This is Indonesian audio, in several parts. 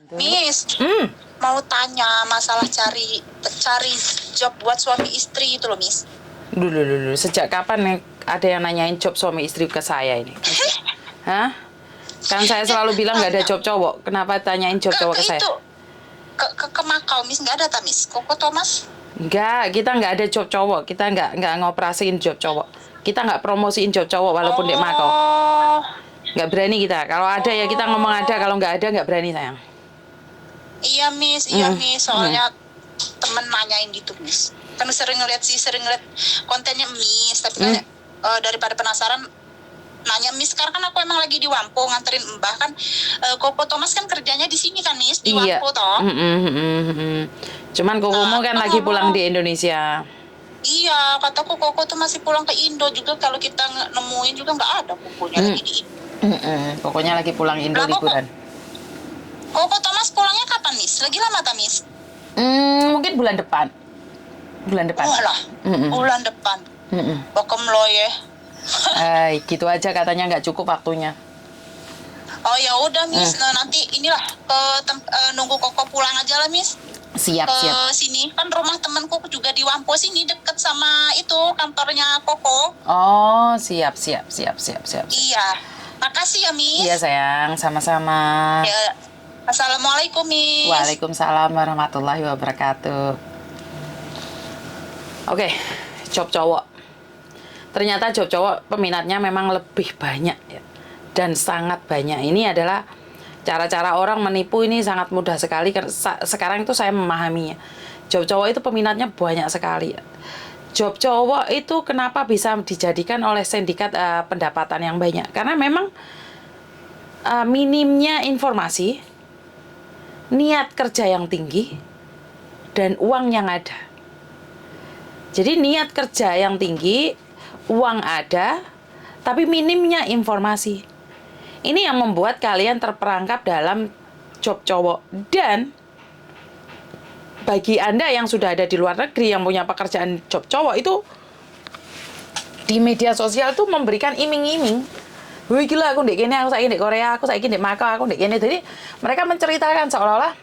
Miss, Hmm, mau tanya masalah cari cari job buat suami istri itu loh, Miss. dulu. Sejak kapan nih ada yang nanyain job suami istri ke saya ini? Hah? Kan saya selalu bilang nggak ada Tanya job cowok. Kenapa tanyain job cowok ke ke saya? itu ke Makau, Miss, nggak ada ta, Miss? Koko Thomas? Enggak, kita nggak ada job cowok. Kita nggak ngoperasiin job cowok. Kita nggak promosiin job cowok walaupun di Makau. Oh, Nggak berani kita. Kalau ada ya kita ngomong ada. Kalau nggak ada nggak berani sayang. iya, Miss, Mm, mm. Soalnya temen nanyain gitu, Miss. Kan sering ngeliat kontennya Miss, tapi kan daripada penasaran nanya Miss, karena kan aku emang lagi di Wampo nganterin Mbah kan. Koko Thomas kan kerjanya di sini kan, Miss, di Iya. Wampo toh. Cuman kokomo kan lagi pulang di Indonesia. Iya, kataku Koko tuh masih pulang ke Indo juga. Kalau kita nemuin juga nggak ada Kokonya lagi di Indo. Pokoknya lagi pulang Indo Lah, liburan. Koko Thomas pulangnya kapan, Miss? Lagi lama tak, Miss? Mungkin bulan depan. Bulan depan. Oh lah, bulan depan. Bokem lo ya. Gitu aja katanya nggak cukup waktunya. Oh ya udah, Miss. Nah, nanti inilah nunggu Koko pulang aja lah, Miss. Siap. Ke sini kan rumah temanku juga di Wampo sini, deket sama itu kantornya Koko. Oh, siap. Iya. Makasih ya, Miss. Iya sayang, sama-sama. Ya. Assalamualaikum, Miss. Waalaikumsalam warahmatullahi wabarakatuh. Oke, job cowok. Ternyata job cowok peminatnya memang lebih banyak ya. Dan sangat banyak. Ini adalah cara-cara orang menipu ini sangat mudah sekali. Sekarang itu saya memahaminya. Job cowok itu peminatnya banyak sekali. Job cowok itu kenapa bisa dijadikan oleh sindikat pendapatan yang banyak? Karena memang minimnya informasi, niat kerja yang tinggi, dan uang yang ada. Jadi niat kerja yang tinggi, uang ada, tapi minimnya informasi. Ini yang membuat kalian terperangkap dalam job cowok. Dan bagi Anda yang sudah ada di luar negeri, yang punya pekerjaan job cowok itu, di media sosial tuh memberikan iming-iming. Wih gila, aku ndek kene, aku saiki ndek Korea, aku saiki ndek Makau, aku ndek kene. Jadi mereka menceritakan seolah-olah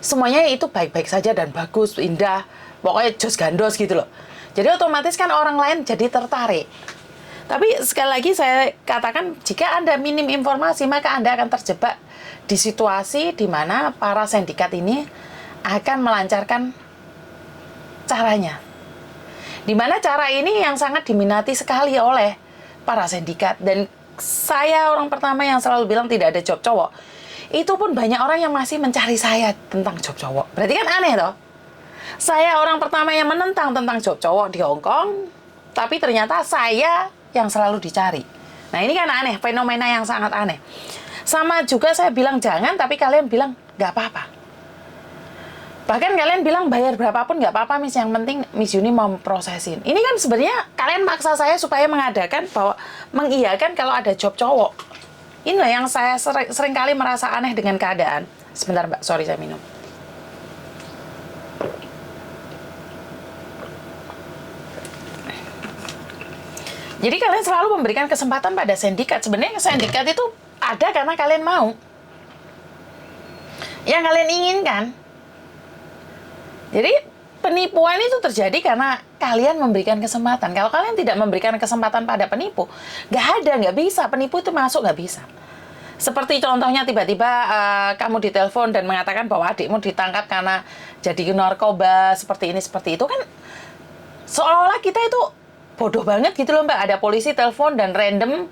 semuanya itu baik-baik saja dan bagus, indah. Pokoknya jos gandos gitu loh. Jadi otomatis kan orang lain jadi tertarik. Tapi sekali lagi saya katakan, jika Anda minim informasi, maka Anda akan terjebak di situasi di mana para sindikat ini akan melancarkan caranya. Di mana cara ini yang sangat diminati sekali oleh para sindikat. Dan saya orang pertama yang selalu bilang tidak ada job cowok. Itu pun banyak orang yang masih mencari saya tentang job cowok. Berarti kan aneh toh? Saya orang pertama yang menentang tentang job cowok di Hong Kong, tapi ternyata saya yang selalu dicari. Nah ini kan aneh, fenomena yang sangat aneh. Sama juga saya bilang jangan, tapi kalian bilang nggak apa-apa. Bahkan kalian bilang bayar berapapun nggak apa-apa, Miss. Yang penting Miss Yuni mau prosesin. Ini kan sebenarnya kalian maksa saya supaya mengadakan bahwa mengiyakan kalau ada job cowok. Inilah yang saya sering kali merasa aneh dengan keadaan. Sebentar Mbak, sorry saya minum. Jadi kalian selalu memberikan kesempatan pada sindikat. Sebenarnya sindikat itu ada karena kalian mau. Yang kalian inginkan. Jadi penipuan itu terjadi karena kalian memberikan kesempatan. Kalau kalian tidak memberikan kesempatan pada penipu, nggak bisa. Penipu itu masuk nggak bisa. Seperti contohnya tiba-tiba kamu ditelepon dan mengatakan bahwa adikmu ditangkap karena jadi narkoba, seperti ini, seperti itu. Kan seolah-olah kita itu bodoh banget gitu loh Mbak. Ada polisi telepon dan random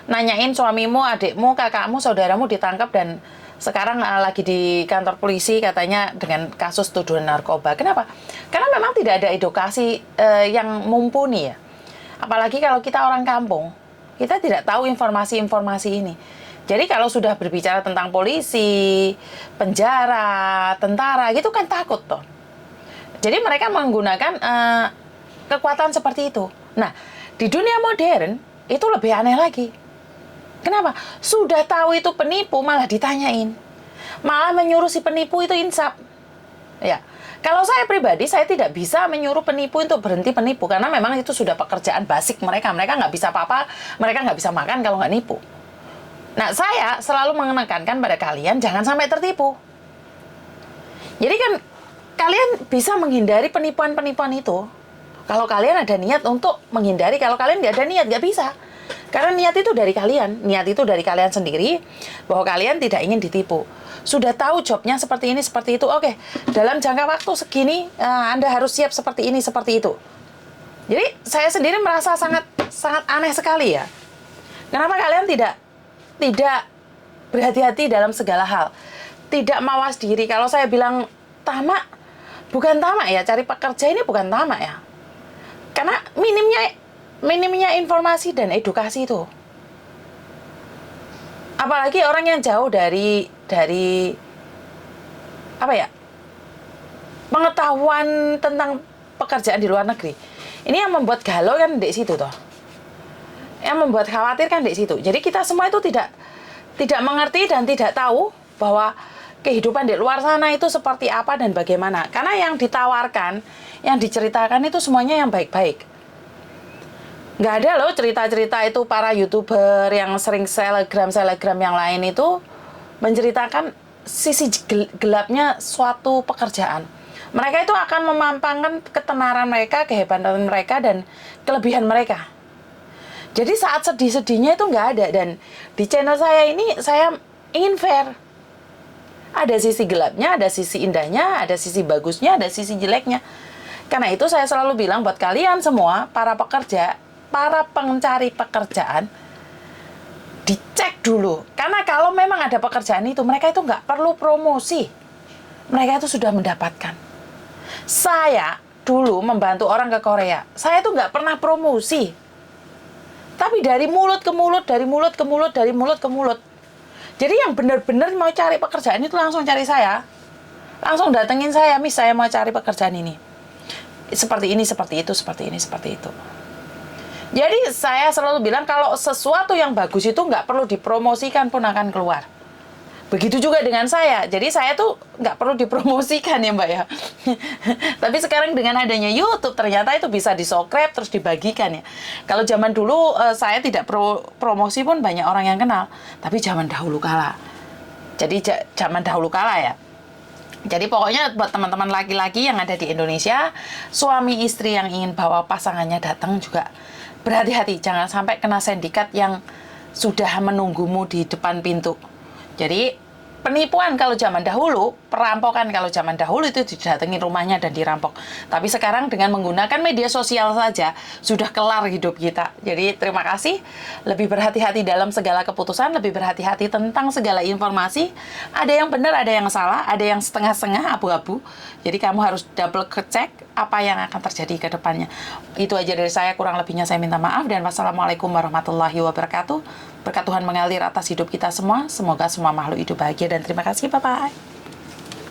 nanyain suamimu, adikmu, kakakmu, saudaramu ditangkap dan sekarang lagi di kantor polisi katanya dengan kasus tuduhan narkoba. Kenapa? Karena memang tidak ada edukasi yang mumpuni ya. Apalagi kalau kita orang kampung, kita tidak tahu informasi-informasi ini. Jadi kalau sudah berbicara tentang polisi, penjara, tentara, gitu kan takut toh. Jadi mereka menggunakan kekuatan seperti itu. Nah, di dunia modern itu lebih aneh lagi. Kenapa? Sudah tahu itu penipu malah ditanyain. Malah menyuruh si penipu itu insaf. Ya. Kalau saya pribadi, saya tidak bisa menyuruh penipu untuk berhenti penipu. Karena memang itu sudah pekerjaan basic mereka. Mereka nggak bisa apa-apa, mereka nggak bisa makan kalau nggak nipu. Nah, saya selalu menekankan pada kalian jangan sampai tertipu. Jadi kan kalian bisa menghindari penipuan-penipuan itu. Kalau kalian ada niat untuk menghindari, kalau kalian nggak ada niat, nggak bisa. Karena niat itu dari kalian. Niat itu dari kalian sendiri, bahwa kalian tidak ingin ditipu. Sudah tahu jobnya seperti ini, seperti itu. Oke, dalam jangka waktu segini, Anda harus siap seperti ini, seperti itu. Jadi, saya sendiri merasa sangat aneh sekali ya. Kenapa kalian tidak berhati-hati dalam segala hal? Tidak mawas diri. Kalau saya bilang tamak, bukan tamak ya. Cari pekerja ini bukan tamak ya. Karena minimnya informasi dan edukasi itu. Apalagi orang yang jauh dari apa ya, pengetahuan tentang pekerjaan di luar negeri. Ini yang membuat galau kan di situ toh. Yang membuat khawatir kan di situ. Jadi kita semua itu tidak mengerti dan tidak tahu bahwa kehidupan di luar sana itu seperti apa dan bagaimana. Karena yang ditawarkan, yang diceritakan itu semuanya yang baik-baik. Nggak ada loh cerita-cerita itu para YouTuber yang sering selebgram yang lain itu menceritakan sisi gelapnya suatu pekerjaan. Mereka itu akan memampangkan ketenaran mereka, kehebatan mereka, dan kelebihan mereka. Jadi saat sedih-sedihnya itu nggak ada. Dan di channel saya ini, saya ingin fair. Ada sisi gelapnya, ada sisi indahnya, ada sisi bagusnya, ada sisi jeleknya. Karena itu saya selalu bilang buat kalian semua, para pekerja, para pencari pekerjaan, dicek dulu. Karena kalau memang ada pekerjaan itu, mereka itu nggak perlu promosi. Mereka itu sudah mendapatkan. Saya dulu membantu orang ke Korea, saya itu nggak pernah promosi. Tapi dari mulut ke mulut, dari mulut ke mulut, dari mulut ke mulut. Jadi yang benar-benar mau cari pekerjaan itu langsung cari saya. Langsung datengin saya, Miss, saya mau cari pekerjaan ini. Seperti ini, seperti itu, seperti ini, seperti itu. Jadi saya selalu bilang kalau sesuatu yang bagus itu nggak perlu dipromosikan pun akan keluar. Begitu juga dengan saya. Jadi saya tuh nggak perlu dipromosikan ya Mbak ya. Tapi sekarang dengan adanya YouTube ternyata itu bisa di-subscribe terus dibagikan ya. Kalau zaman dulu saya tidak promosi pun banyak orang yang kenal. Tapi zaman dahulu kala. Jadi zaman dahulu kala ya. Jadi pokoknya buat teman-teman laki-laki yang ada di Indonesia, suami istri yang ingin bawa pasangannya datang juga berhati-hati, jangan sampai kena sindikat yang sudah menunggumu di depan pintu. Jadi penipuan kalau zaman dahulu, perampokan kalau zaman dahulu itu didatangi rumahnya dan dirampok. Tapi sekarang dengan menggunakan media sosial saja sudah kelar hidup kita. Jadi terima kasih, lebih berhati-hati dalam segala keputusan, lebih berhati-hati tentang segala informasi. Ada yang benar, ada yang salah, ada yang setengah-setengah abu-abu. Jadi kamu harus double cek apa yang akan terjadi ke depannya. Itu aja dari saya, kurang lebihnya saya minta maaf dan wassalamualaikum warahmatullahi wabarakatuh. Berkat Tuhan mengalir atas hidup kita semua. Semoga semua makhluk hidup bahagia dan terima kasih. Bye-bye.